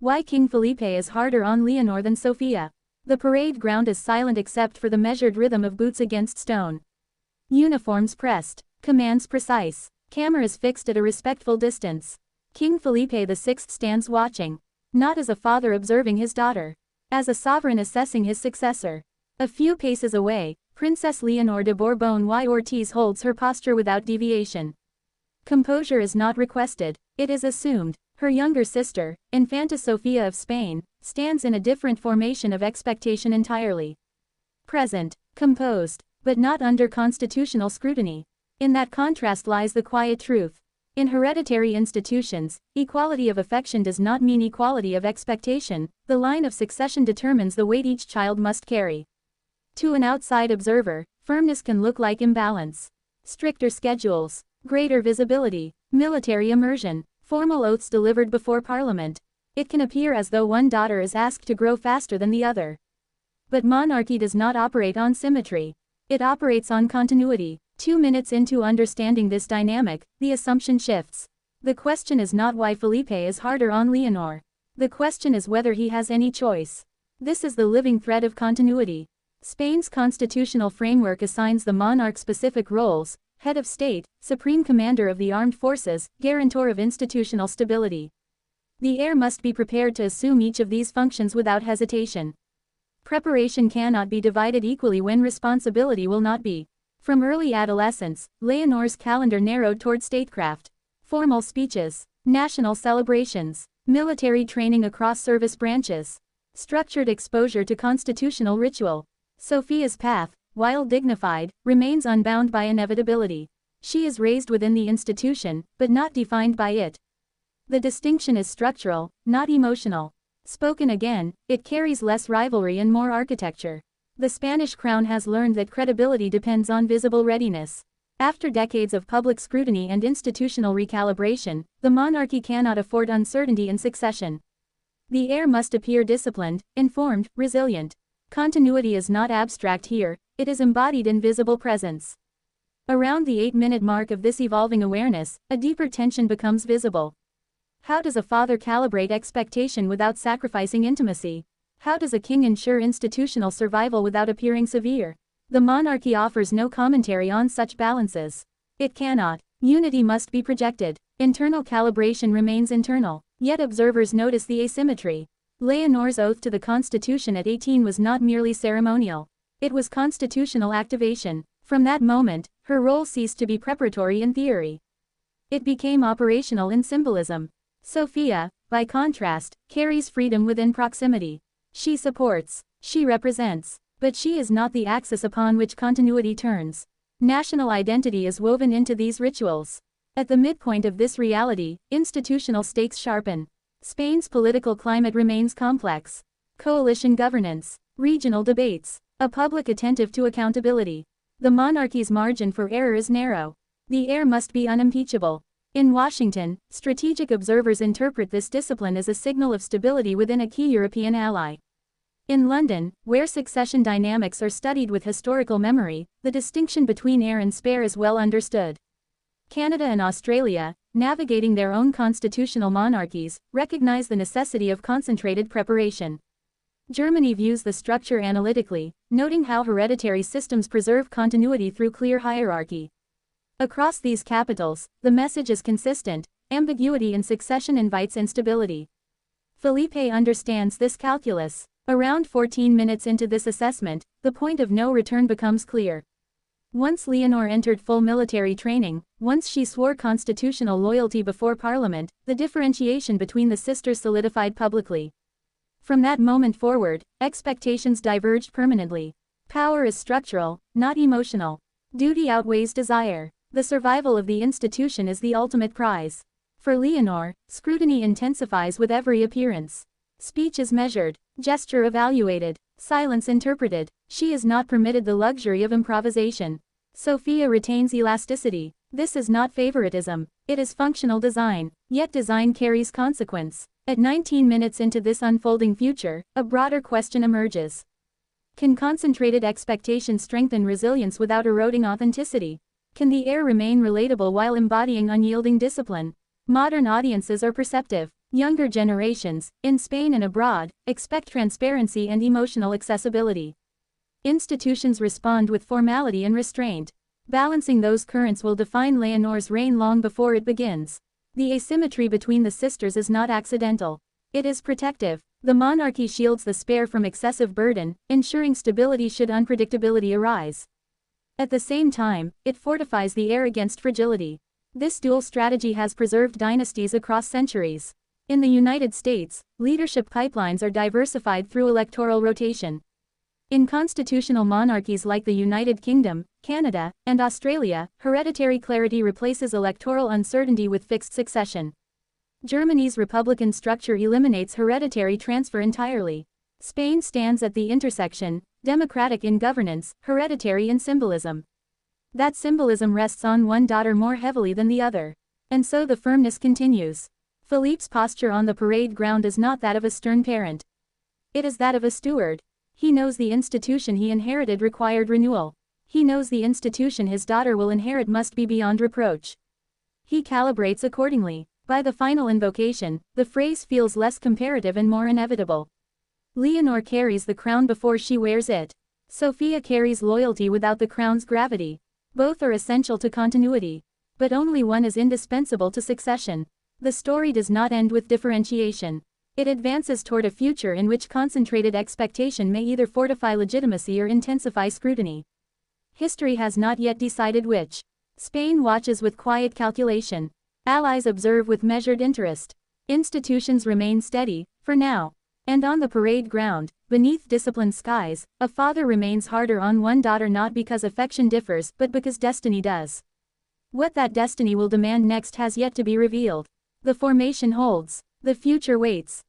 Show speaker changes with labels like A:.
A: Why King Felipe is harder on Leonor than Sofia. The parade ground is silent except for the measured rhythm of boots against stone. Uniforms pressed. Commands precise. Cameras fixed at a respectful distance. King Felipe VI stands watching. Not as a father observing his daughter. As a sovereign assessing his successor. A few paces away, Princess Leonor de Bourbon y Ortiz holds her posture without deviation. Composure is not requested, it is assumed. Her younger sister, Infanta Sofia of Spain, stands in a different formation of expectation entirely. Present, composed, but not under constitutional scrutiny. In that contrast lies the quiet truth. In hereditary institutions, equality of affection does not mean equality of expectation. The line of succession determines the weight each child must carry. To an outside observer, firmness can look like imbalance. Stricter schedules, greater visibility, military immersion, formal oaths delivered before parliament. It can appear as though one daughter is asked to grow faster than the other. But monarchy does not operate on symmetry. It operates on continuity. 2 minutes into understanding this dynamic, the assumption shifts. The question is not why Felipe is harder on Leonor. The question is whether he has any choice. This is the living thread of continuity. Spain's constitutional framework assigns the monarch specific roles: head of state, supreme commander of the armed forces, guarantor of institutional stability. The heir must be prepared to assume each of these functions without hesitation. Preparation cannot be divided equally when responsibility will not be. From early adolescence, Leonor's calendar narrowed toward statecraft. Formal speeches, national celebrations, military training across service branches, structured exposure to constitutional ritual. Sofia's path, while dignified, remains unbound by inevitability. She is raised within the institution, but not defined by it. The distinction is structural, not emotional. Spoken again, it carries less rivalry and more architecture. The Spanish crown has learned that credibility depends on visible readiness. After decades of public scrutiny and institutional recalibration, the monarchy cannot afford uncertainty in succession. The heir must appear disciplined, informed, resilient. Continuity is not abstract here, it is embodied in visible presence. Around the 8-minute mark of this evolving awareness, a deeper tension becomes visible. How does a father calibrate expectation without sacrificing intimacy? How does a king ensure institutional survival without appearing severe? The monarchy offers no commentary on such balances. It cannot. Unity must be projected. Internal calibration remains internal, yet observers notice the asymmetry. Leonor's oath to the Constitution at 18 was not merely ceremonial. It was constitutional activation. From that moment, her role ceased to be preparatory in theory. It became operational in symbolism. Sofia, by contrast, carries freedom within proximity. She supports, she represents, but she is not the axis upon which continuity turns. National identity is woven into these rituals. At the midpoint of this reality, institutional stakes sharpen. Spain's political climate remains complex. Coalition governance, regional debates, a public attentive to accountability. The monarchy's margin for error is narrow. The heir must be unimpeachable. In Washington, strategic observers interpret this discipline as a signal of stability within a key European ally. In London, where succession dynamics are studied with historical memory, the distinction between heir and spare is well understood. Canada and Australia, navigating their own constitutional monarchies, recognize the necessity of concentrated preparation. Germany views the structure analytically, noting how hereditary systems preserve continuity through clear hierarchy. Across these capitals, the message is consistent: ambiguity in succession invites instability. Felipe understands this calculus. Around 14 minutes into this assessment, the point of no return becomes clear. Once Leonor entered full military training, once she swore constitutional loyalty before Parliament, the differentiation between the sisters solidified publicly. From that moment forward, expectations diverged permanently. Power is structural, not emotional. Duty outweighs desire. The survival of the institution is the ultimate prize. For Leonor, scrutiny intensifies with every appearance. Speech is measured, gesture evaluated, silence interpreted. She is not permitted the luxury of improvisation. Sofia retains elasticity. This is not favoritism, it is functional design, yet design carries consequence. At 19 minutes into this unfolding future, a broader question emerges. Can concentrated expectation strengthen resilience without eroding authenticity? Can the heir remain relatable while embodying unyielding discipline? Modern audiences are perceptive. Younger generations, in Spain and abroad, expect transparency and emotional accessibility. Institutions respond with formality and restraint. Balancing those currents will define Leonor's reign long before it begins. The asymmetry between the sisters is not accidental. It is protective. The monarchy shields the spare from excessive burden, ensuring stability should unpredictability arise. At the same time, it fortifies the heir against fragility. This dual strategy has preserved dynasties across centuries. In the United States, leadership pipelines are diversified through electoral rotation. In constitutional monarchies like the United Kingdom, Canada, and Australia, hereditary clarity replaces electoral uncertainty with fixed succession. Germany's republican structure eliminates hereditary transfer entirely. Spain stands at the intersection, democratic in governance, hereditary in symbolism. That symbolism rests on one daughter more heavily than the other. And so the firmness continues. Felipe's posture on the parade ground is not that of a stern parent. It is that of a steward. He knows the institution he inherited required renewal. He knows the institution his daughter will inherit must be beyond reproach. He calibrates accordingly. By the final invocation, the phrase feels less comparative and more inevitable. Leonor carries the crown before she wears it. Sofia carries loyalty without the crown's gravity. Both are essential to continuity. But only one is indispensable to succession. The story does not end with differentiation. It advances toward a future in which concentrated expectation may either fortify legitimacy or intensify scrutiny. History has not yet decided which. Spain watches with quiet calculation. Allies observe with measured interest. Institutions remain steady, for now. And on the parade ground, beneath disciplined skies, a father remains harder on one daughter not because affection differs but because destiny does. What that destiny will demand next has yet to be revealed. The formation holds. The future waits.